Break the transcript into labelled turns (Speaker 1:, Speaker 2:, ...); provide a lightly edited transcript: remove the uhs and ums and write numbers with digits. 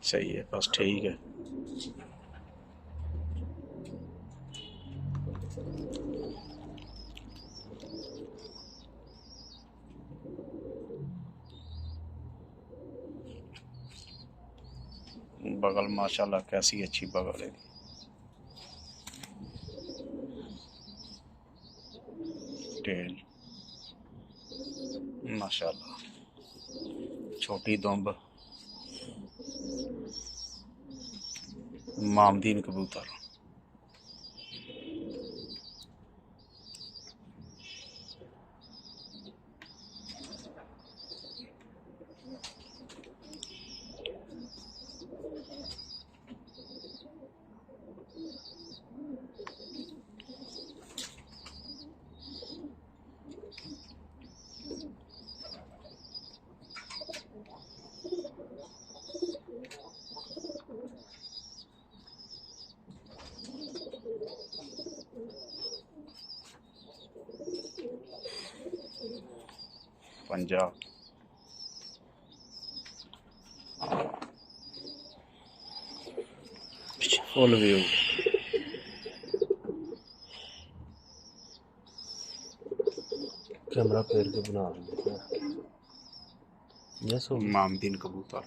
Speaker 1: सही है, बस ठीक है। बगल माशाल्लाह कैसी अच्छी बगल है। टेल माशाल्लाह, छोटी दुम्ब, मामदीन कबूतर। Punjab full view.
Speaker 2: कैमरा फेर के बना। यस,
Speaker 1: मामदीन कबूतर।